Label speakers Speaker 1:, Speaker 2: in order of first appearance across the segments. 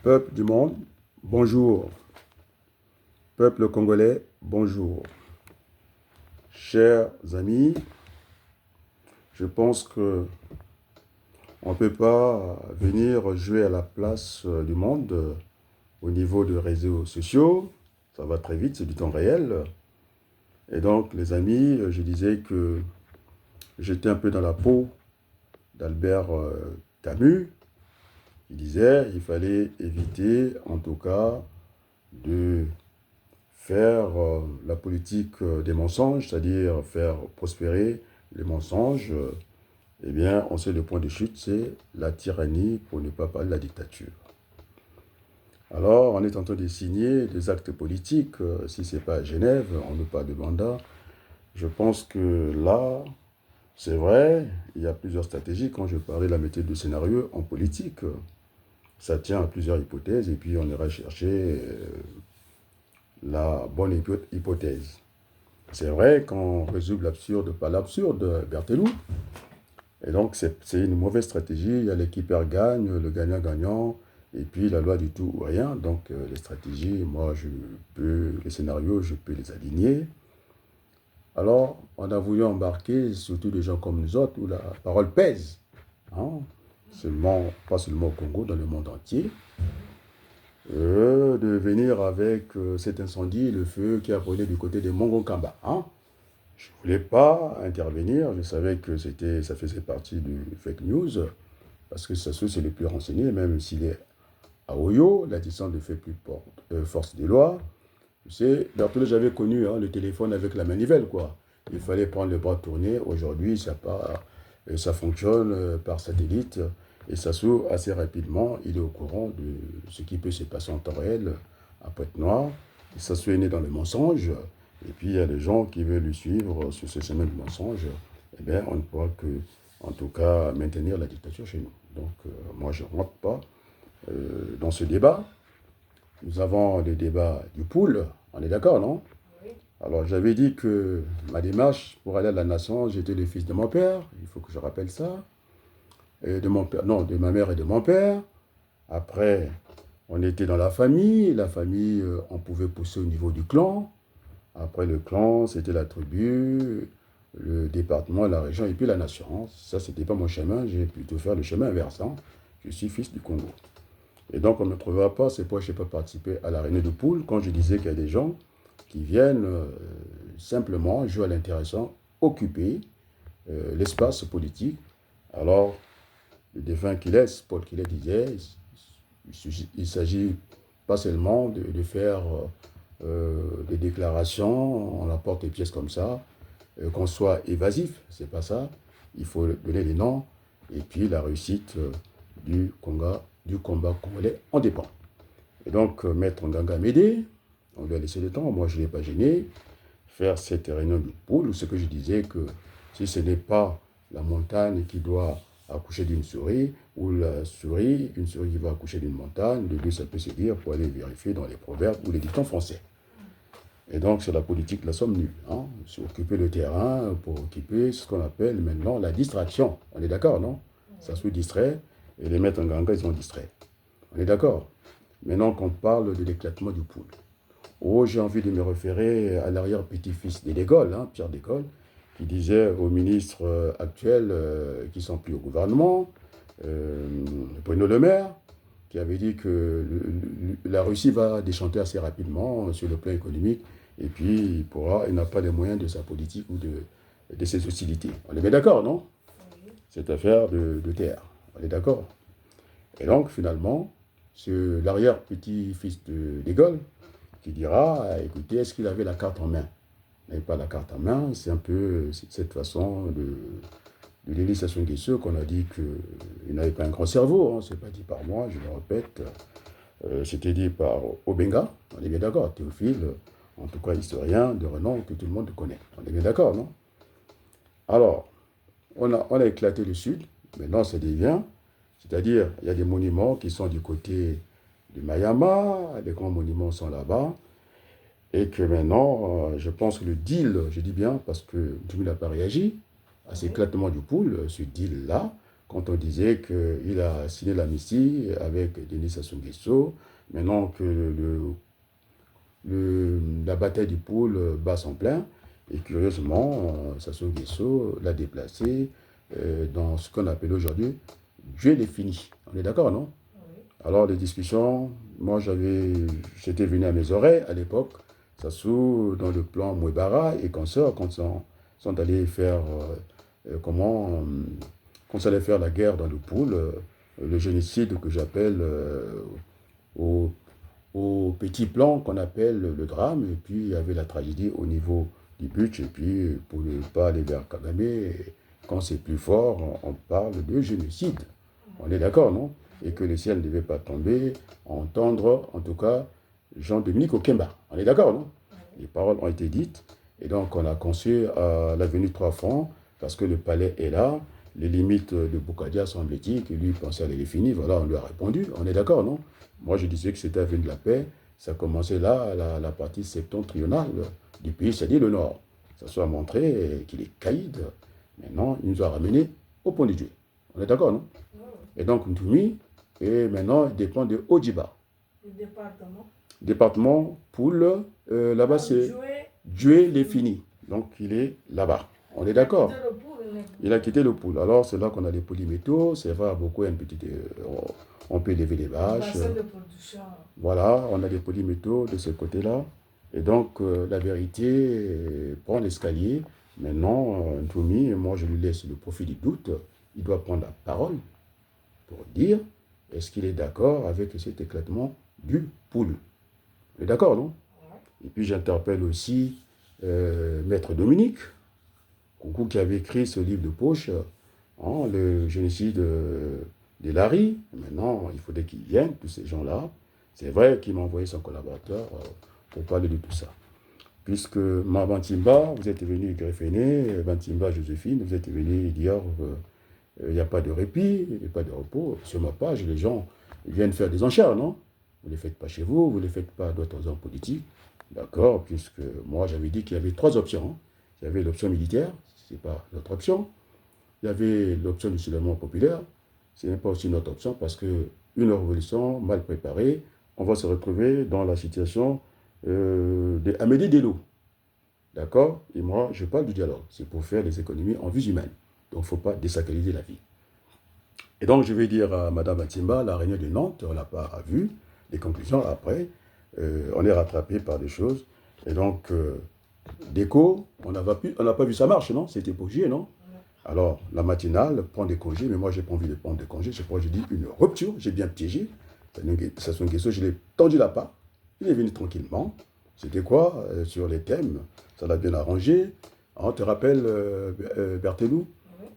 Speaker 1: Peuple du monde, bonjour. Peuple congolais, bonjour. Chers amis, je pense que on ne peut pas venir jouer à la place du monde au niveau des réseaux sociaux. Ça va très vite, c'est du temps réel. Et donc, les amis, je disais que j'étais un peu dans la peau d'Albert Camus. Il disait qu'il fallait éviter, en tout cas, de faire la politique des mensonges, c'est-à-dire faire prospérer les mensonges. Eh bien, on sait le point de chute, c'est la tyrannie, pour ne pas parler de la dictature. Alors, on est en train de signer des actes politiques. Si ce n'est pas à Genève, on ne parle pas de mandat. Je pense que là, c'est vrai, il y a plusieurs stratégies. Quand je parlais de la méthode de scénario en politique, ça tient à plusieurs hypothèses et puis on ira chercher la bonne hypothèse. C'est vrai qu'on résume l'absurde par l'absurde, Berthelou. Et donc, c'est une mauvaise stratégie. Il y a l'équipe perd gagne, le gagnant-gagnant, et puis la loi du tout ou rien. Donc, les stratégies, moi, les scénarios, je peux les aligner. Alors, on a voulu embarquer surtout des gens comme nous autres, où la parole pèse. Hein? Pas seulement au Congo, dans le monde entier. De venir avec cet incendie, le feu qui a brûlé du côté de Mongo-Kamba. Hein? Je ne voulais pas intervenir, je savais que ça faisait partie du fake news, parce que ça c'est le plus renseigné, même s'il est à Oyo, la distance ne fait plus force des lois. Tu sais, Berthelot, j'avais connu le téléphone avec la manivelle, quoi. Il fallait prendre le bras tourné. Aujourd'hui, ça fonctionne par satellite et ça s'ouvre assez rapidement. Il est au courant de ce qui peut se passer en temps réel à Pointe-Noire. Et ça se né dans le mensonge. Et puis, il y a des gens qui veulent lui suivre sur ce chemin de mensonge. Eh bien, on ne pourra que, en tout cas, maintenir la dictature chez nous. Donc, moi, je ne rentre pas dans ce débat. Nous avons le débat du pool. On est d'accord, non?
Speaker 2: Oui.
Speaker 1: Alors, j'avais dit que ma démarche pour aller à la nation, j'étais le fils de mon père. Il faut que je rappelle ça. Et de mon père, non, de ma mère et de mon père. Après, on était dans la famille. La famille, on pouvait pousser au niveau du clan. Après le clan, c'était la tribu, le département, la région et puis la nation. Ça, c'était pas mon chemin. J'ai plutôt fait le chemin inverse. Je suis fils du Congo. Et donc, on ne me trouvera pas, c'est pourquoi je n'ai pas participé à la réunion de poule, quand je disais qu'il y a des gens qui viennent simplement jouer à l'intéressant, occuper l'espace politique. Alors, le défunt Kilès, Paul Kilès disait, il s'agit pas seulement de faire des déclarations, on apporte des pièces comme ça, qu'on soit évasif, c'est pas ça. Il faut donner les noms et puis la réussite du combat congolais en dépend. Et donc, Maître Nganga m'aider, on lui a laissé le temps, moi je ne l'ai pas gêné, faire cette réunion de poule, où ce que je disais que si ce n'est pas la montagne qui doit accoucher d'une souris, ou une souris qui va accoucher d'une montagne, de deux ça peut se dire pour aller vérifier dans les proverbes ou les dictons français. Et donc, c'est la politique de la somme nulle. C'est occuper le terrain pour occuper ce qu'on appelle maintenant la distraction. On est d'accord, non? Ça se distrait, et les maîtres en ganga, ils sont distraits. On est d'accord? Maintenant qu'on parle de l'éclatement du poule. Oh, j'ai envie de me référer à l'arrière-petit-fils de Gaulle, Pierre de Gaulle, qui disait aux ministres actuels qui ne sont plus au gouvernement, Bruno Le Maire, qui avait dit que la Russie va déchanter assez rapidement sur le plan économique, et puis il n'a pas les moyens de sa politique ou de ses hostilités. On est bien d'accord, non?
Speaker 2: Oui.
Speaker 1: Cette affaire de terre. On est d'accord? Et donc, finalement, c'est l'arrière-petit-fils de Gaulle qui dira, écoutez, est-ce qu'il avait la carte en main? Il n'avait pas la carte en main, c'est un peu cette façon de Denis Sassou Nguesso qu'on a dit qu'il n'avait pas un grand cerveau, c'est pas dit par moi, je le répète, c'était dit par Obenga, on est bien d'accord, Théophile, en tout cas historien de renom que tout le monde connaît. On est bien d'accord, non? Alors, on a éclaté le Sud, maintenant ça devient, c'est-à-dire il y a des monuments qui sont du côté du Mayama, les grands monuments sont là-bas, et que maintenant, je pense que le deal, je dis bien parce que tout le monde n'a pas réagi à cet éclatement du pool, ce deal-là, quand on disait qu'il a signé l'amnistie avec Denis Sassou Nguesso, maintenant que la bataille du pôle bat son plein, et curieusement, Sassou Nguesso l'a déplacé dans ce qu'on appelle aujourd'hui Dieu les fini. On est d'accord, non? Oui. Alors, les discussions, moi j'étais venu à mes oreilles à l'époque, Sassou dans le plan Mouebara et consorts, quand sont allés faire, quand ça allait faire la guerre dans le pôle, le génocide que j'appelle au petit plan qu'on appelle le drame, et puis il y avait la tragédie au niveau du but, et puis pour ne pas aller vers Kagame, quand c'est plus fort, on parle de génocide. On est d'accord, non? Et que le ciel ne devait pas tomber, entendre, en tout cas, Jean-Dominique Okemba. On est d'accord, non? Les paroles ont été dites, et donc on a conçu à l'avenue 3 francs, parce que le palais est là, les limites de Boukadia semble-t-il, que lui pensait à les finir, voilà, on lui a répondu, on est d'accord, non? Moi, je disais que c'était avenue de la paix, ça commençait là, la partie septentrionale du pays, c'est-à-dire le nord. Ça soit montré qu'il est caïd. Maintenant, il nous a ramenés au point de Dieu. On est d'accord, non? Et donc, Ntoumi, et maintenant, il dépend de Odjiba.
Speaker 2: Le département.
Speaker 1: Département Poule, là-bas, c'est Dieu les fini. Donc, il est là-bas. On est d'accord? Il a quitté le pool. Alors, c'est là qu'on a les polymétaux. C'est vrai, beaucoup, une petite, on peut élever les vaches. Voilà, on a des polymétaux de ce côté-là. Et donc, la vérité prend l'escalier. Maintenant, Ntoumi, moi, je lui laisse le profit du doute. Il doit prendre la parole pour dire est-ce qu'il est d'accord avec cet éclatement du pool. Il est d'accord, non? Et puis, j'interpelle aussi Maître Dominique, Coucou, qui avait écrit ce livre de poche, le génocide de Larry. Maintenant, il faudrait qu'ils viennent, tous ces gens-là. C'est vrai qu'il m'a envoyé son collaborateur pour parler de tout ça. Puisque ma Bantimba, vous êtes venu greffer, Bantimba Joséphine, vous êtes venu dire qu'il n'y a pas de répit, il n'y a pas de repos. Sur ma page, les gens viennent faire des enchères, non? Vous ne les faites pas chez vous, vous ne les faites pas d'autres hommes politiques. D'accord? Puisque moi, j'avais dit qu'il y avait 3 options. Il y avait l'option militaire, ce n'est pas notre option. Il y avait l'option du soulèvement populaire, ce n'est pas aussi notre option parce qu'une révolution mal préparée, on va se retrouver dans la situation de Amédée Dello. D'accord? Et moi, je parle du dialogue. C'est pour faire des économies en vie humaine. Donc, il ne faut pas désacraliser la vie. Et donc, je vais dire à Mme Matimba, la réunion de Nantes, on n'a pas vu les conclusions après. On est rattrapé par des choses. Et donc, Déco, on n'a pas vu ça marche, non? C'était pour juillet, non? Alors, la matinale prend des congés, mais moi, j'ai pas envie de prendre des congés. C'est pourquoi je dis une rupture. J'ai bien piégé. Sassou Nguesso, je l'ai tendu la part. Il est venu tranquillement. C'était quoi? Sur les thèmes. Ça l'a bien arrangé. On te rappelle, Berthelou?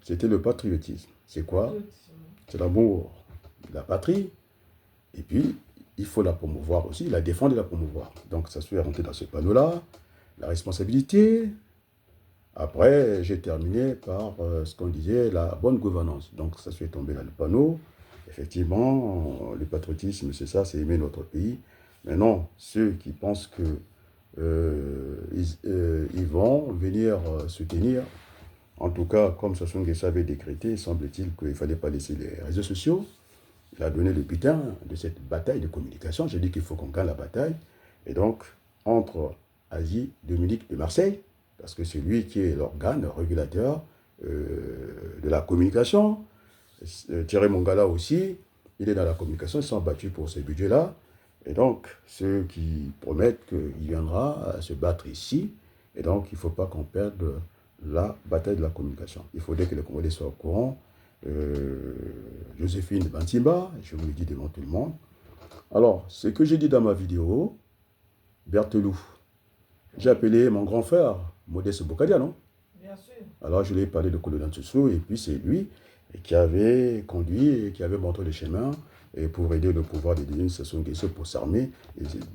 Speaker 1: C'était le patriotisme. C'est quoi? C'est l'amour de la patrie. Et puis, il faut la promouvoir aussi. La défendre et la promouvoir. Donc, ça se fait rentrer dans ce panneau-là. La responsabilité. Après, j'ai terminé par ce qu'on disait, la bonne gouvernance. Donc, ça se fait tomber dans le panneau. Effectivement, le patriotisme, c'est ça, c'est aimer notre pays. Mais non, ceux qui pensent que ils vont venir soutenir, en tout cas, comme Sassou Nguesso avait décrété, semble-t-il qu'il ne fallait pas laisser les réseaux sociaux. Il a donné le butin de cette bataille de communication. J'ai dit qu'il faut qu'on gagne la bataille. Et donc, entre Asie, Dominique de Marseille, parce que c'est lui qui est l'organe régulateur de la communication. Thierry Mongala aussi, il est dans la communication, ils sont battus pour ce budget-là. Et donc, ceux qui promettent qu'il viendra se battre ici, et donc il ne faut pas qu'on perde la bataille de la communication. Il faudrait que les Congolais soient au courant. Joséphine Bantimba, je vous le dis devant tout le monde. Alors, ce que j'ai dit dans ma vidéo, Berthelou, j'ai appelé mon grand frère, Modeste Bokadia, non?
Speaker 2: Bien sûr.
Speaker 1: Alors, je lui ai parlé de Colonel Tsoussou, et puis c'est lui qui avait conduit et qui avait montré le chemin et pour aider le pouvoir de Denis Sassou Nguesso pour s'armer.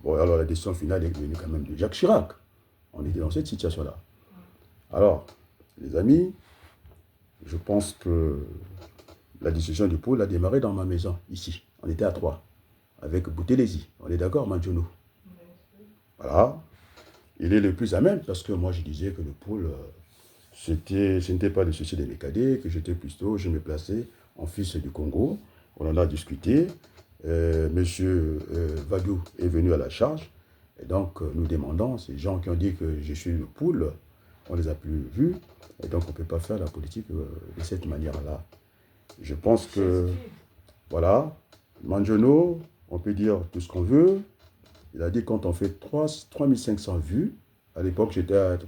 Speaker 1: Bon, alors, la décision finale est venue quand même de Jacques Chirac. On était dans cette situation-là. Alors, les amis, je pense que la discussion du pôle a démarré dans ma maison, ici. On était à 3, avec Boutelesi. On est d'accord, Mandjono? Voilà. Il est le plus à même, parce que moi, je disais que le pôle, ce n'était pas le souci des mécadés, que j'étais plutôt, je me plaçais en fils du Congo. On en a discuté. Monsieur Vadou est venu à la charge. Et donc, nous demandons, ces gens qui ont dit que je suis une poule, on ne les a plus vus. Et donc, on ne peut pas faire la politique de cette manière-là. Je pense que, voilà, Manjono, on peut dire tout ce qu'on veut. Il a dit quand on fait 3500 vues, à l'époque,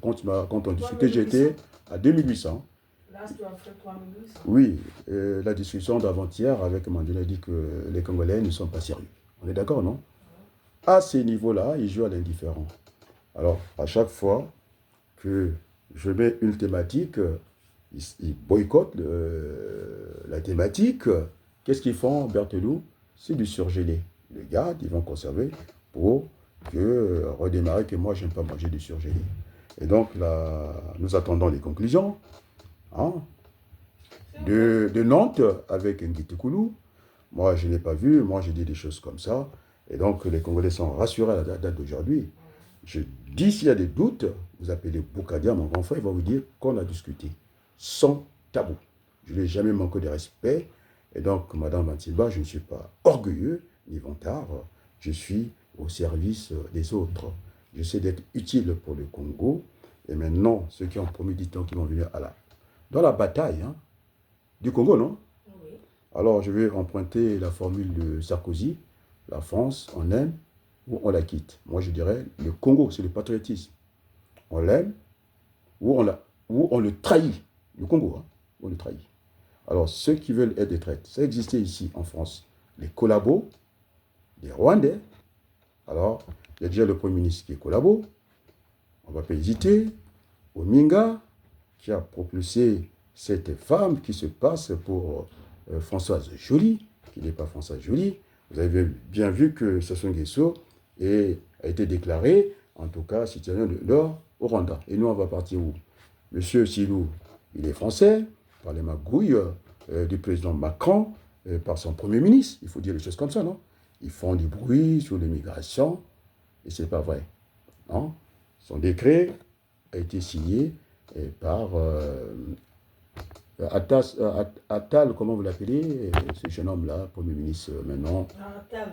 Speaker 1: quand on discutait, j'étais à 2800.
Speaker 2: Là, tu as fait 3800.
Speaker 1: Oui, la discussion d'avant-hier avec Mandela dit que les Congolais ne sont pas sérieux. On est d'accord, non? À ces niveaux-là, ils jouent à l'indifférent. Alors, à chaque fois que je mets une thématique, ils boycottent la thématique. Qu'est-ce qu'ils font, Berthelou? C'est du surgelé. Les gars, ils vont conserver pour redémarrer que moi, je n'aime pas manger du surgelé. Et donc, là, nous attendons les conclusions hein, de Nantes avec Nguité Koulou. Moi, je ne l'ai pas vu. Moi, j'ai dit des choses comme ça. Et donc, les Congolais sont rassurés à la date d'aujourd'hui. Je dis, s'il y a des doutes, vous appelez Boukadia, mon grand frère, il va vous dire qu'on a discuté sans tabou. Je ne l'ai jamais manqué de respect. Et donc, Madame Bantimba, je ne suis pas orgueilleux ni vantard. Je suis au service des autres. J'essaie d'être utile pour le Congo. Et maintenant, ceux qui ont promis du temps qui vont venir dans la bataille du Congo, non?
Speaker 2: Oui.
Speaker 1: Alors, je vais emprunter la formule de Sarkozy. La France, on aime ou on la quitte. Moi, je dirais, le Congo, c'est le patriotisme. On l'aime ou on le trahit. Le Congo, on le trahit. Alors, ceux qui veulent être des traites, ça existait ici en France. Les collabos, les Rwandais. Alors, il y a déjà le Premier ministre qui est collabo. On ne va pas hésiter. Ominga, qui a propulsé cette femme qui se passe pour Françoise Joly, qui n'est pas Françoise Joly. Vous avez bien vu que Sassou Nguesso a été déclaré, en tout cas, citoyen de l'or au Rwanda. Et nous, on va partir où? Monsieur Silou, il est français, par les magouilles du président Macron, par son Premier ministre. Il faut dire les choses comme ça, non? Ils font du bruit sur l'immigration, et ce n'est pas vrai. Non? Son décret a été signé par Attal, comment vous l'appelez, ce jeune homme-là, Premier ministre maintenant.
Speaker 2: Attal.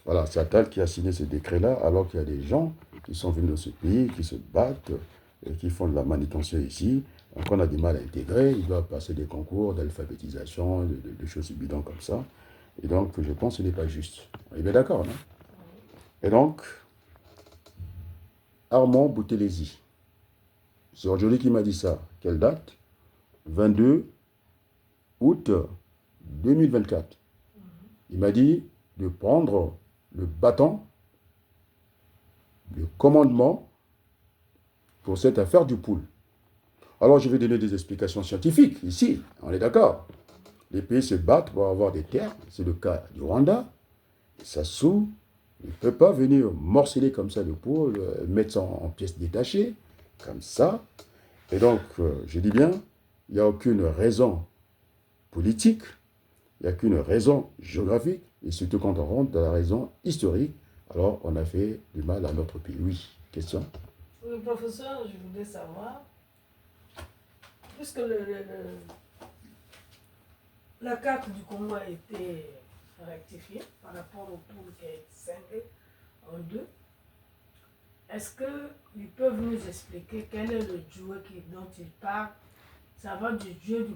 Speaker 1: Voilà, c'est Attal qui a signé ce décret-là, alors qu'il y a des gens qui sont venus dans ce pays, qui se battent, et qui font de la manutention ici. Donc on a du mal à intégrer, ils doivent passer des concours d'alphabétisation, de choses bidons comme ça. Et donc, je pense que ce n'est pas juste. On est bien d'accord, non? Et donc, Armand Boutelesi, c'est aujourd'hui qui m'a dit ça. Quelle date? 22 août 2024. Il m'a dit de prendre le bâton, le commandement pour cette affaire du pool. Alors, je vais donner des explications scientifiques ici, on est d'accord. Les pays se battent pour avoir des terres, c'est le cas du Rwanda. Sassou ne peut pas venir morceler comme ça le pool, mettre ça en pièces détachées, comme ça. Et donc, je dis bien, il n'y a aucune raison politique, il n'y a qu'une raison géographique, et surtout quand on rentre dans la raison historique, alors on a fait du mal à notre pays. Oui, question?
Speaker 2: Oui, professeur, je voudrais savoir, puisque la carte du Congo a été rectifiée par rapport au pool qui a été scindé en deux, est-ce qu'ils peuvent nous expliquer quel est le dieu dont ils parlent? Ça va du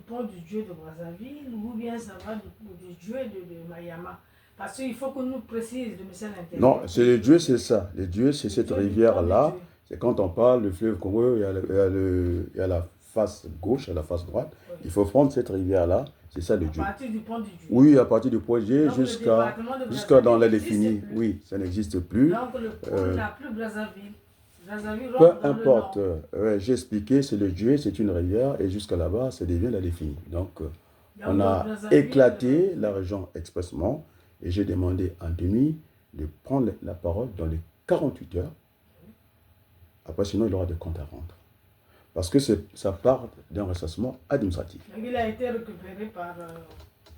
Speaker 2: pont du dieu de Brazzaville ou bien ça va du dieu de Mayama? Parce qu'il faut que nous précise le message intérieur.
Speaker 1: Non, c'est les dieux, c'est ça. Les dieux, c'est cette rivière-là. C'est quand on parle du fleuve Congo, il y a la face gauche et la face droite. Oui. Il faut prendre cette rivière-là. C'est ça le dieu.
Speaker 2: À partir du pont du dieu.
Speaker 1: Oui, à partir du pont du dieu jusqu'à dans l'Aléfini. Oui, ça n'existe plus.
Speaker 2: Donc le pont n'a plus Brazzaville.
Speaker 1: Peu importe, j'ai expliqué, c'est le dieu, c'est une rivière, et jusqu'à là-bas, ça devient l'Aléfini. Donc, on a éclaté la région expressement, et j'ai demandé à Denis de prendre la parole dans les 48 heures. Après, sinon, il aura des comptes à rendre. Parce que ça part d'un recensement administratif.
Speaker 2: Donc, il a été récupéré par...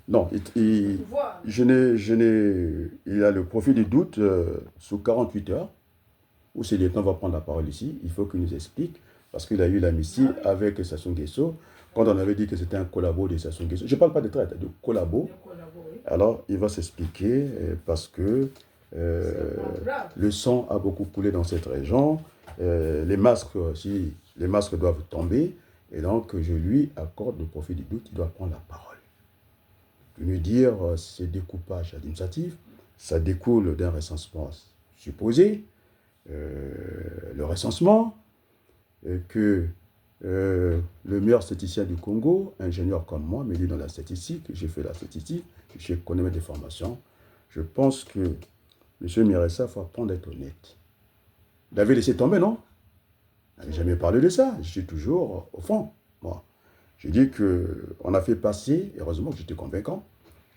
Speaker 1: Non, il a le profil du doute sous 48 heures, où ce lieutenant va prendre la parole ici. Il faut qu'il nous explique, parce qu'il a eu l'amnistie avec Sassou Nguesso. Quand on avait dit que c'était un collabo de Sassou Nguesso, je ne parle pas de traite, de collabo.
Speaker 2: De collabo, oui.
Speaker 1: Alors, il va s'expliquer parce que
Speaker 2: C'est pas grave.
Speaker 1: le sang a beaucoup coulé dans cette région. Les masques, si les masques doivent tomber, et donc je lui accorde le profit du doute, il doit prendre la parole. De lui dire ces découpages administratifs, ça découle d'un recensement supposé, le recensement, que le meilleur statisticien du Congo, ingénieur comme moi, mais dit dans la statistique, j'ai fait la statistique, je connais mes formations. Je pense que M. Miressa, il faut apprendre à être honnête. Il avait laissé tomber, non? Il n'avait jamais parlé de ça. Je suis toujours au fond, moi. J'ai dit qu'on a fait passer, heureusement que j'étais convaincant,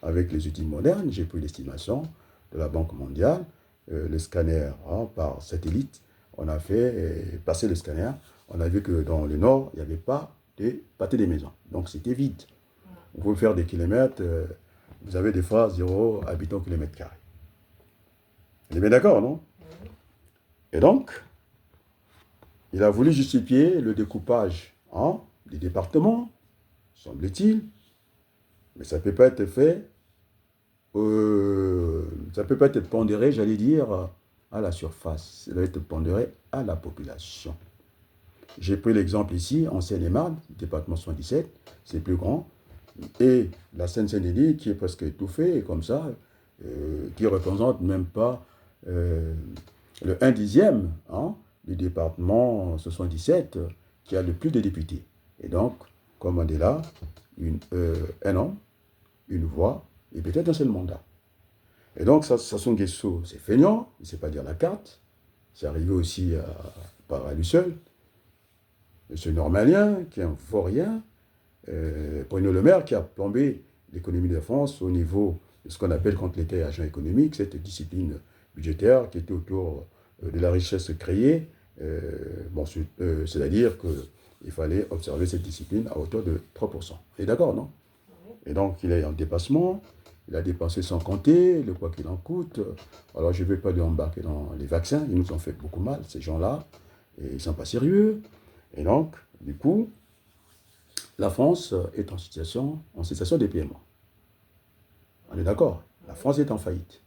Speaker 1: avec les outils modernes, j'ai pris l'estimation de la Banque mondiale, le scanner par satellite, on a fait passer le scanner, on a vu que dans le nord, il n'y avait pas de pâté des maisons, donc c'était vide. Vous pouvez faire des kilomètres, vous avez des fois 0 habitants kilomètre carré. On est bien d'accord, non? Et donc, il a voulu justifier le découpage des départements, semble-t-il, mais ça ne peut pas être fait, ça ne peut pas être pondéré, j'allais dire, à la surface. Ça doit être pondéré à la population. J'ai pris l'exemple ici, en Seine-et-Marne, département 77, c'est plus grand, et la Seine-Saint-Denis qui est presque étouffée, comme ça, qui représente même pas le 1/10 du département 77, qui a le plus de députés. Et donc, comme on est là, un homme, une voix, et peut-être un seul mandat. Et donc, Sassou Nguesso, c'est feignant, il ne sait pas dire la carte, c'est arrivé aussi par lui seul. M. Normalien, qui est un vaurien, Bruno Le Maire, qui a plombé l'économie de France au niveau de ce qu'on appelle, quand il était agent économique, cette discipline budgétaire qui était autour de la richesse créée. C'est-à-dire qu'il fallait observer cette discipline à hauteur de 3%. Vous êtes d'accord, non? Et donc, il est en dépassement, il a dépensé sans compter, le quoi qu'il en coûte. Alors, je ne vais pas lui embarquer dans les vaccins, ils nous ont fait beaucoup mal, ces gens-là, et ils ne sont pas sérieux. Et donc, du coup, la France est en situation de paiement. On est d'accord? La France est en faillite.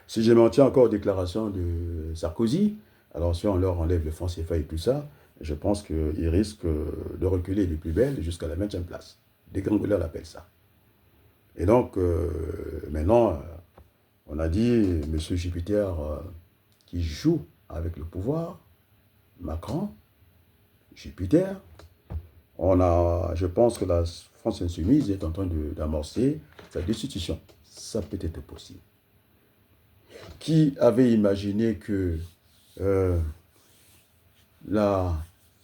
Speaker 1: Si je m'en tiens encore aux déclarations de Sarkozy, alors si on leur enlève le franc CFA et tout ça, je pense qu'ils risquent de reculer les plus belles jusqu'à la 20e place. Des gangoleurs l'appellent ça. Et donc, maintenant, on a dit, M. Jupiter qui joue avec le pouvoir, Macron, Jupiter, je pense que la France insoumise est en train d'amorcer sa destitution. Ça peut être possible. Qui avait imaginé que la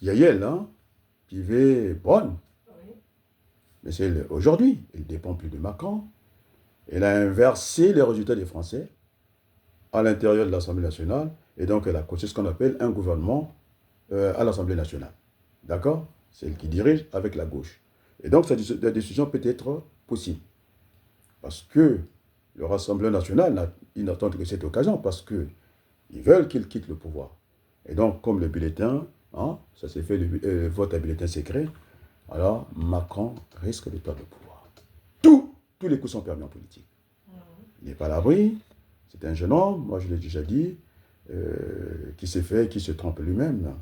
Speaker 1: Yael, vivait bonne? Mais c'est aujourd'hui, elle ne dépend plus de Macron. Elle a inversé les résultats des Français à l'intérieur de l'Assemblée nationale, et donc elle a coché ce qu'on appelle un gouvernement à l'Assemblée nationale. D'accord? C'est elle qui dirige avec la gauche. Et donc la décision peut être possible. Parce que le Rassemblement national, ils n'attendent que cette occasion, parce qu'ils veulent qu'il quitte le pouvoir. Et donc, comme le bulletin, ça s'est fait le vote à bulletin secret, alors Macron risque de perdre le pouvoir. Tous les coups sont permis en politique. Il n'est pas à l'abri, c'est un jeune homme, moi je l'ai déjà dit, qui se trompe lui-même.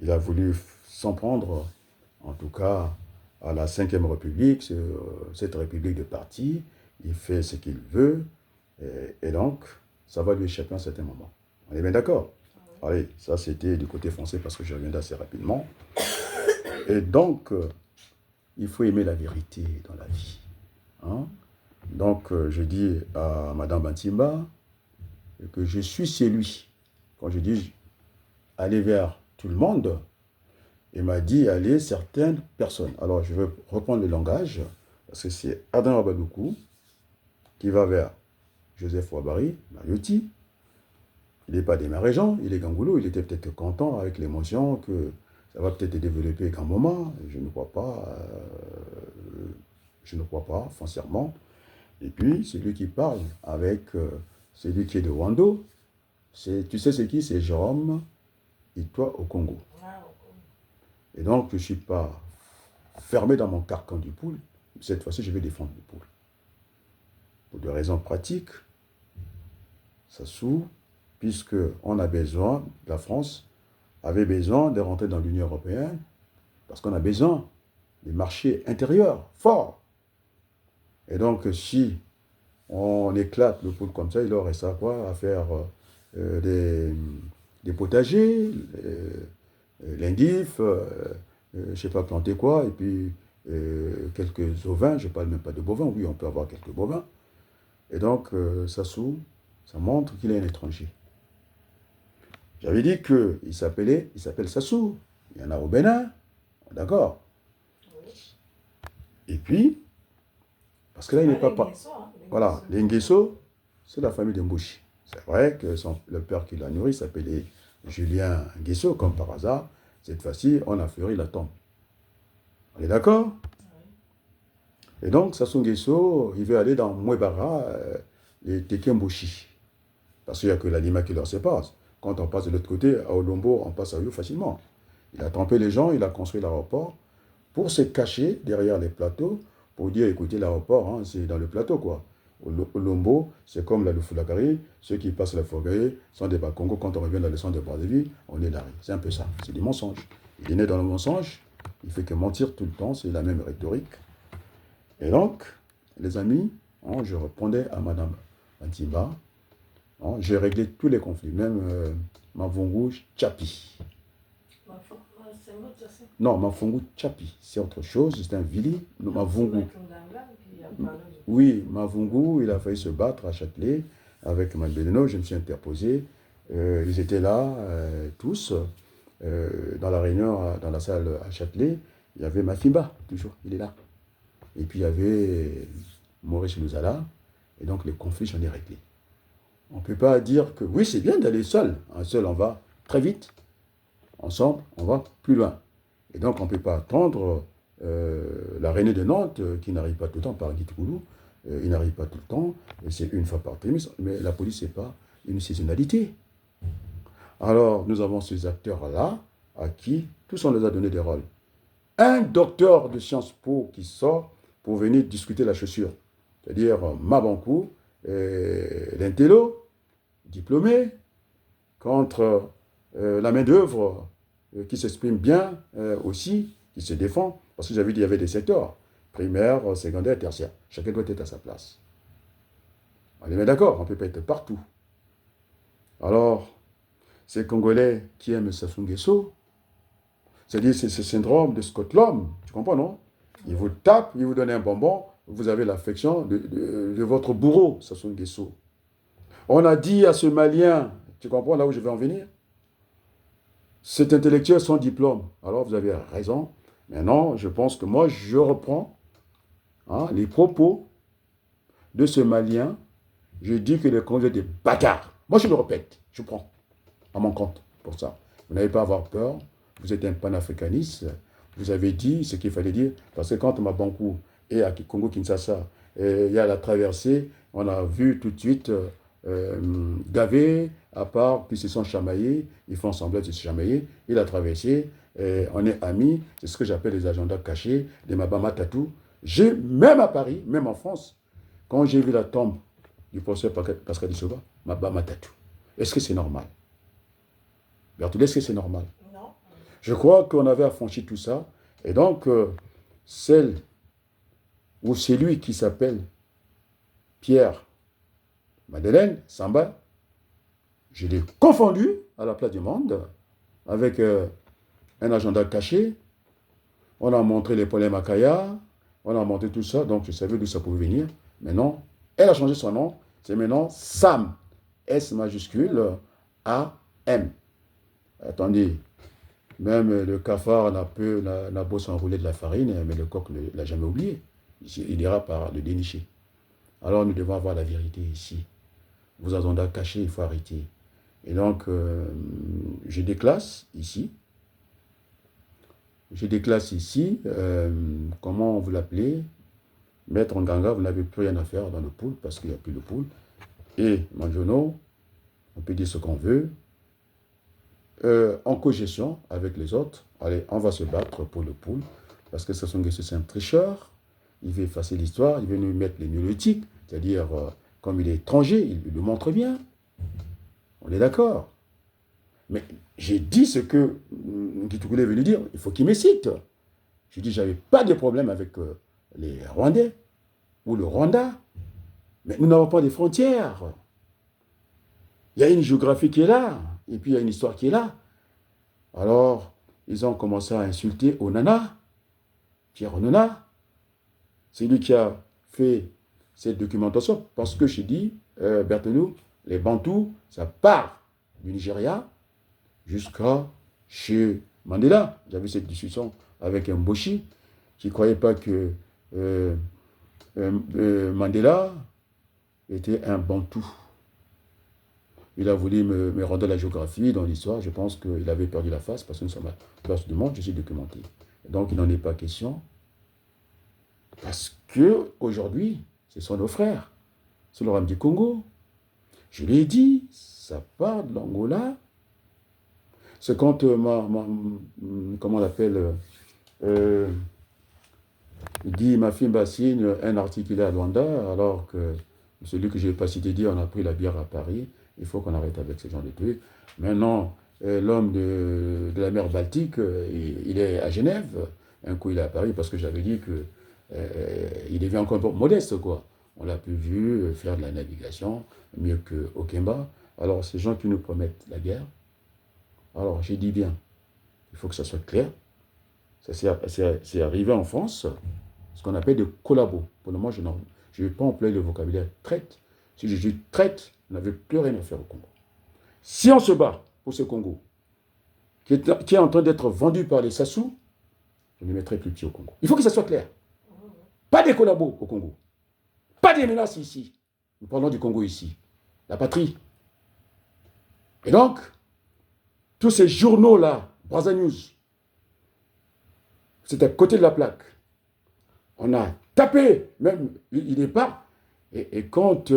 Speaker 1: Il a voulu s'en prendre, en tout cas, à la 5e République, cette République de parti. Il fait ce qu'il veut, et donc, ça va lui échapper à un certain moment. On est bien d'accord? Allez, ça c'était du côté français parce que je reviens assez rapidement. Et donc, il faut aimer la vérité dans la vie. Donc, je dis à Madame Bantimba que je suis celui. Quand je dis aller vers tout le monde, il m'a dit aller certaines personnes. Alors, je vais reprendre le langage, parce que c'est Adam Abadoukou qui va vers Joseph Ouabari, Mariotti. Il n'est pas des régions, il est gangoulou, il était peut-être content avec l'émotion que ça va peut-être développer qu'un moment. Je ne crois pas, foncièrement. Et puis, celui qui parle avec celui qui est de Wando, tu sais c'est qui? C'est Jérôme Itoi au Congo. Et donc, je ne suis pas fermé dans mon carcan du poule. Cette fois-ci, je vais défendre le poule. Pour des raisons pratiques, Sassou, puisque on a besoin, la France avait besoin de rentrer dans l'Union européenne, parce qu'on a besoin des marchés intérieurs forts. Et donc, si on éclate le poule comme ça, il aurait ça quoi à faire des potagers, l'indif, je ne sais pas planter quoi, et puis quelques ovins, je ne parle même pas de bovins, oui, on peut avoir quelques bovins. Et donc, Sassou, ça montre qu'il est un étranger. J'avais dit qu'il s'appelle Sassou. Il y en a au Bénin, d'accord. Et puis, parce que là, il n'est pas... Voilà, les Nguesso, c'est la famille de Mbouchi. C'est vrai que le père qui l'a nourri s'appelait Julien Nguesso, comme par hasard. Cette fois-ci, on a fleuri la tombe. On est d'accord? Et donc, Sassou Nguesso, il veut aller dans Mouebara, les Tekemboshi. Parce qu'il n'y a que l'Alima qui leur sépare. Quand on passe de l'autre côté, à Olombo, on passe à Oyo facilement. Il a trompé les gens, il a construit l'aéroport pour se cacher derrière les plateaux, pour dire, écoutez, l'aéroport, hein, c'est dans le plateau, quoi. Olombo, c'est comme la Lufulagari, ceux qui passent la forêt sont des Bakongo. Quand on revient dans le centre de Brazzaville, on est là. C'est un peu ça, c'est du mensonge. Il est né dans le mensonge, il fait que mentir tout le temps, c'est la même rhétorique. Et donc, les amis, hein, je répondais à Madame Antimba, hein, j'ai réglé tous les conflits, même Mavungu Tchapi. Non, Mavungu Tchapi, c'est autre chose, c'est un Vili. Mavungu. Oui, Mavungu, il a failli se battre à Châtelet avec Malbeleno, je me suis interposé. Ils étaient là, tous, dans la réunion, dans la salle à Châtelet. Il y avait Mafimba, toujours, il est là. Et puis il y avait Maurice Louzala, et donc les conflits, j'en ai réglé. On ne peut pas dire que oui, c'est bien d'aller seul. Seul, on va très vite. Ensemble, on va plus loin. Et donc, on ne peut pas attendre la Reine de Nantes, qui n'arrive pas tout le temps par Guitikoulou. Il n'arrive pas tout le temps, c'est une fois par trimestre. Mais la police, ce n'est pas une saisonnalité. Alors, nous avons ces acteurs-là, à qui tous on les a donné des rôles. Un docteur de Sciences Po qui sort pour venir discuter la chaussure. C'est-à-dire Mabankou, l'intello, diplômé, contre la main-d'œuvre qui s'exprime bien aussi, qui se défend. Parce que j'avais dit qu'il y avait des secteurs, primaire, secondaire, tertiaire. Chacun doit être à sa place. On est bien d'accord, on ne peut pas être partout. Alors, ces Congolais qui aiment Sassou Nguesso, c'est-à-dire c'est ce syndrome de Scotland, tu comprends, non? Il vous tape, il vous donne un bonbon, vous avez l'affection de votre bourreau, Sassou Nguesso. On a dit à ce Malien, tu comprends là où je vais en venir? Cet intellectuel sans diplôme. Alors vous avez raison. Maintenant, je pense que moi, je reprends les propos de ce Malien. Je dis que les Congolais sont des bâtards. Moi, je le répète. Je prends à mon compte pour ça. Vous n'avez pas à avoir peur. Vous êtes un panafricaniste. Vous avez dit ce qu'il fallait dire. Parce que quand Mabankou est à Congo-Kinshasa, il y a la traversée, on a vu tout de suite Gavé, à part, puis ils se sont chamaillés, ils font semblant de se chamailler, il a traversé, on est amis, c'est ce que j'appelle les agendas cachés, les Mabama Tatou. Même à Paris, même en France, quand j'ai vu la tombe du professeur Pascal Dissova, Mabama Tatou. Est-ce que c'est normal? Berthoud, est-ce que c'est normal?
Speaker 2: Non.
Speaker 1: Je crois qu'on avait affranchi tout ça, et donc, celle ou celui qui s'appelle Pierre Madeleine Samba, je l'ai confondu à la place du monde avec un agenda caché. On a montré les problèmes à Kaya, on a montré tout ça, donc je savais d'où ça pouvait venir. Mais non, elle a changé son nom, c'est maintenant Sam, S majuscule, A-M. Attendez, même le cafard n'a beau s'enrouler de la farine, mais le coq ne l'a jamais oublié. Il ira par le dénicher. Alors nous devons avoir la vérité ici. Vos agendas cachés, il faut arrêter. Et donc, je déclasse ici. Comment vous l'appelez? Maître Nganga, vous n'avez plus rien à faire dans le pool parce qu'il n'y a plus de pool. Et Manjono, on peut dire ce qu'on veut. En cogestion avec les autres, allez, on va se battre pour le pool. parce que Sassou Nguesso, c'est un tricheur. Il veut effacer l'histoire, il veut nous mettre les néolithiques, c'est-à-dire, comme il est étranger, il le montre bien. On est d'accord. Mais j'ai dit ce que Nkitoukoulé veut lui dire, il faut qu'il me cite. J'ai dit, j'avais pas de problème avec les Rwandais ou le Rwanda, mais nous n'avons pas de frontières. Il y a une géographie qui est là, et puis il y a une histoire qui est là. Alors, ils ont commencé à insulter Onana, Pierre Onana. C'est lui qui a fait cette documentation, parce que j'ai dit, Berthelou, les Bantous, ça part du Nigeria jusqu'à chez Mandela. J'avais cette discussion avec un Mboshi qui ne croyait pas que Mandela était un Bantou. Il a voulu me rendre la géographie dans l'histoire. Je pense qu'il avait perdu la face parce que nous sommes à la place du monde, je suis documenté. Donc il n'en est pas question. Parce qu'aujourd'hui, ce sont nos frères. C'est le Ram du Congo. Je l'ai dit, ça part de l'Angola. C'est quand comment on l'appelle, il dit Mafimba signe un article à Luanda, alors que celui que je n'ai pas cité dit on a pris la bière à Paris. Il faut qu'on arrête avec ce genre de trucs. Maintenant, l'homme de la mer Baltique, il est à Genève. Un coup, il est à Paris parce que j'avais dit que il devient encore modeste, quoi. On l'a plus vu faire de la navigation mieux qu'au Kemba. Alors, ces gens qui nous promettent la guerre, alors j'ai dit bien, il faut que ça soit clair. C'est arrivé en France, ce qu'on appelle des collabos. Pour le moment, je ne vais pas employer le vocabulaire traite. Si je dis traite, on n'avait plus rien à faire au Congo. Si on se bat pour ce Congo, qui est en train d'être vendu par les Sassou, je ne mettrai plus pied au Congo. Il faut que ça soit clair. Pas des collabos au Congo. Pas des menaces ici. Nous parlons du Congo ici. La patrie. Et donc, tous ces journaux-là, Brazza News, c'est à côté de la plaque. On a tapé, même, il n'est pas. Et quand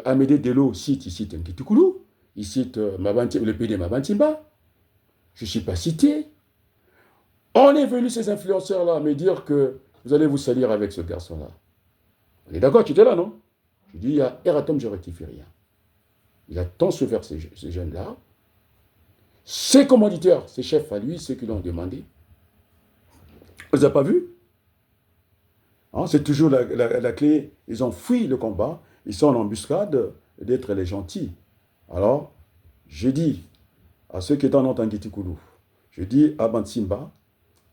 Speaker 1: Amédée Dello cite, il cite Nkitoukoulou, il cite le pays de Mabantimba, je ne suis pas cité. On est venu, ces influenceurs-là, me dire que vous allez vous salir avec ce garçon-là. On est d'accord, tu étais là, non? Je dis, il y a Eratom, je ne rectifie rien. Il a tant souffert, ces jeunes-là. Ses commanditaires, ses chefs à lui, ceux qui l'ont demandé, on ne les a pas vus. Hein, c'est toujours la clé. Ils ont fui le combat. Ils sont en embuscade d'être les gentils. Alors, je dis à ceux qui étaient en Nkitoukoulou, je dis à Bantsimba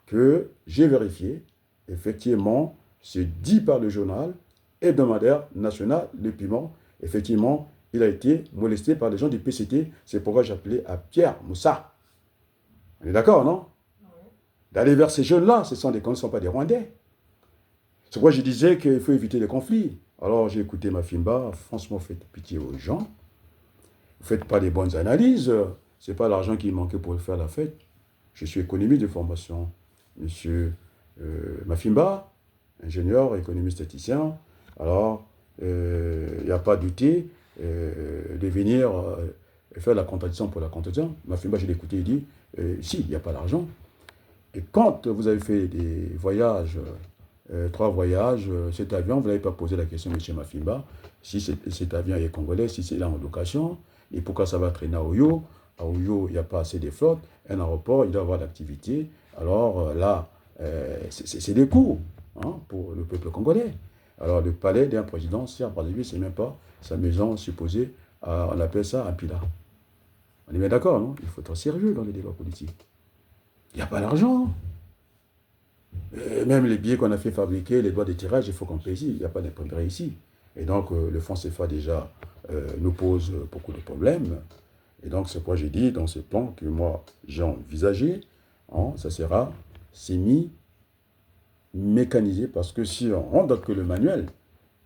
Speaker 1: que j'ai vérifié, effectivement, c'est dit par le journal hebdomadaire national, Le Piment, effectivement, il a été molesté par des gens du PCT. C'est pourquoi j'appelais à Pierre Moussa. On est d'accord, non? D'aller vers ces jeunes-là, ce sont ne sont pas des Rwandais. C'est pourquoi je disais qu'il faut éviter les conflits. Alors j'ai écouté Mafimba, franchement, faites pitié aux gens. Vous ne faites pas les bonnes analyses. Ce n'est pas l'argent qui manquait pour faire la fête. Je suis économiste de formation. Monsieur Mafimba, ingénieur, économiste statisticien. Alors, il n'y a pas douté de venir faire la contradiction pour la contradiction. Mafimba, je l'ai écouté, il dit, si, il n'y a pas d'argent. Et quand vous avez fait des voyages, 3 voyages, cet avion, vous n'avez pas posé la question, M. Mafimba, si cet avion est congolais, si c'est là en location, et pourquoi ça va traîner à Oyo? À Oyo, il n'y a pas assez de flotte, un aéroport, il doit avoir d'activité. Alors là, c'est des coûts pour le peuple congolais. Alors le palais d'un président, Serge Brazzaville, ce n'est même pas sa maison supposée, on appelle ça un pilat. On est bien d'accord, non? Il faut être sérieux dans les débats politiques. Il n'y a pas d'argent. Même les billets qu'on a fait fabriquer, les droits de tirage, il faut qu'on paye ici. Il n'y a pas d'imprimerie ici. Et donc, le franc CFA, déjà, nous pose beaucoup de problèmes. Et donc, c'est pourquoi j'ai dit, dans ce plan que moi, j'ai envisagé, ça sera semi-mécanisé, parce que si on rentre que le manuel,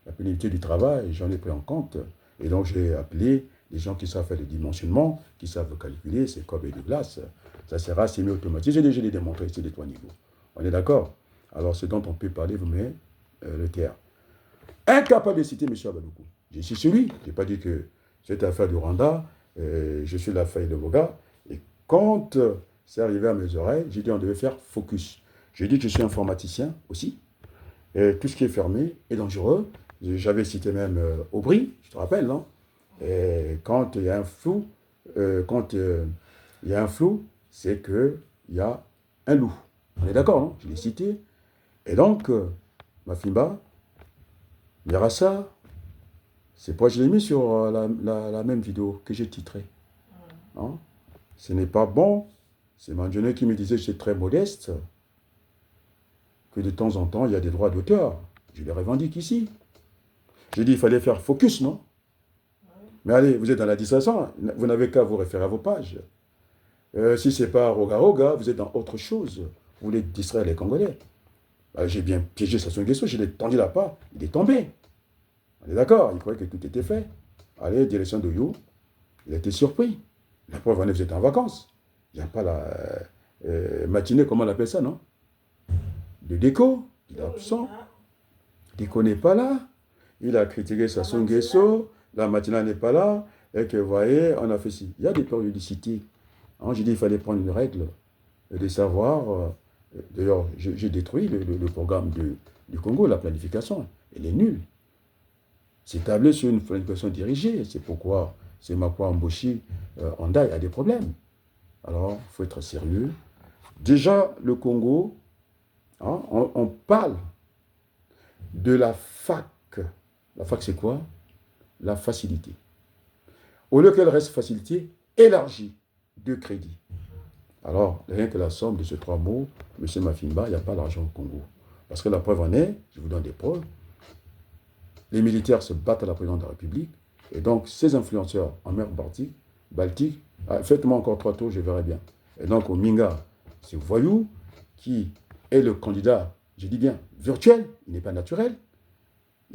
Speaker 1: la pénibilité du travail, j'en ai pris en compte. Et donc, j'ai appelé des gens qui savent faire des dimensionnements, qui savent calculer ces courbes de glace. Ça sera semi-automatisé. J'ai déjà démontré ici les 3 niveaux. On est d'accord? Alors, ce dont on peut parler, vous mettez le terre. Incapable de citer M. Abadoukou. Je suis celui, je n'ai pas dit que cette affaire du Rwanda, je suis l'affaire de Boga. Et quand c'est arrivé à mes oreilles, j'ai dit on devait faire focus. J'ai dit que je suis informaticien aussi. Et tout ce qui est fermé est dangereux. J'avais cité même Aubry, je te rappelle, non? Et quand il y a un flou, il y a un flou, c'est qu'il y a un loup. On est d'accord, non? Je l'ai cité. Et donc, Mafimba, Mirassa, c'est pourquoi je l'ai mis sur la même vidéo que j'ai titrée. Hein? Ce n'est pas bon. C'est Mandjone qui me disait que j'étais très modeste, que de temps en temps, il y a des droits d'auteur. Je les revendique ici. J'ai dit il fallait faire focus, non? Mais allez, vous êtes dans la distraction, vous n'avez qu'à vous référer à vos pages. Si ce n'est pas Roga Roga, vous êtes dans autre chose. Vous voulez distraire les Congolais. J'ai bien piégé Sassou Nguesso, je l'ai tendu la part, il est tombé. On est d'accord, il croyait que tout était fait. Allez, direction de You, il a été surpris. La preuve, vous êtes en vacances. Il n'y a pas la matinée, comment on appelle ça, non? De Déco, il est absent. Déco n'est pas là. Il a critiqué Sassou Nguesso, la matinale n'est pas là, et que vous voyez, on a fait ci. Il y a des périodicités. Hein, j'ai dit qu'il fallait prendre une règle, de savoir. D'ailleurs, j'ai détruit le programme du Congo, la planification. Elle est nulle. C'est tablé sur une planification dirigée. C'est pourquoi c'est Makwa Mboshi Andai a des problèmes. Alors, il faut être sérieux. Déjà, le Congo, hein, on parle de la fac. La fac, c'est quoi? La facilité. Au lieu qu'elle reste facilité, élargie de crédit. Alors, rien que la somme de ces trois mots, M. Mafimba, il n'y a pas l'argent au Congo. Parce que la preuve en est, je vous donne des preuves, les militaires se battent à la présidence de la République, et donc ces influenceurs en mer Baltique, faites-moi encore 3 tours, je verrai bien. Et donc au Minga, c'est Voyou qui est le candidat, je dis bien, virtuel, il n'est pas naturel.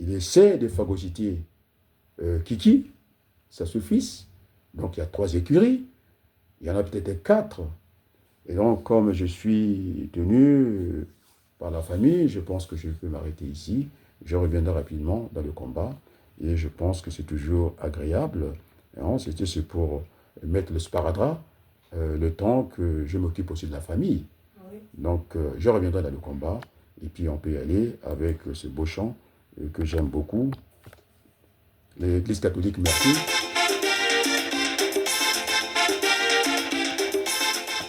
Speaker 1: Il essaie de phagocyter Kiki, sa fils. Donc il y a 3 écuries, il y en a peut-être 4. Et donc comme je suis tenu par la famille, je pense que je peux m'arrêter ici. Je reviendrai rapidement dans le combat. Et je pense que c'est toujours agréable. C'est pour mettre le sparadrap le temps que je m'occupe aussi de la famille. Oui. Donc, je reviendrai dans le combat. Et puis, on peut y aller avec ce beau chant que j'aime beaucoup. L'Église catholique, merci.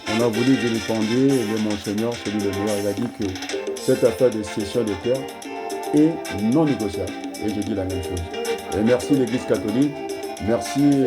Speaker 1: On a voulu vilipender le Monseigneur, celui de Noir. Il a dit que cette affaire de cession de terre est non négociable. Et je dis la même chose. Et merci l'Église catholique. Merci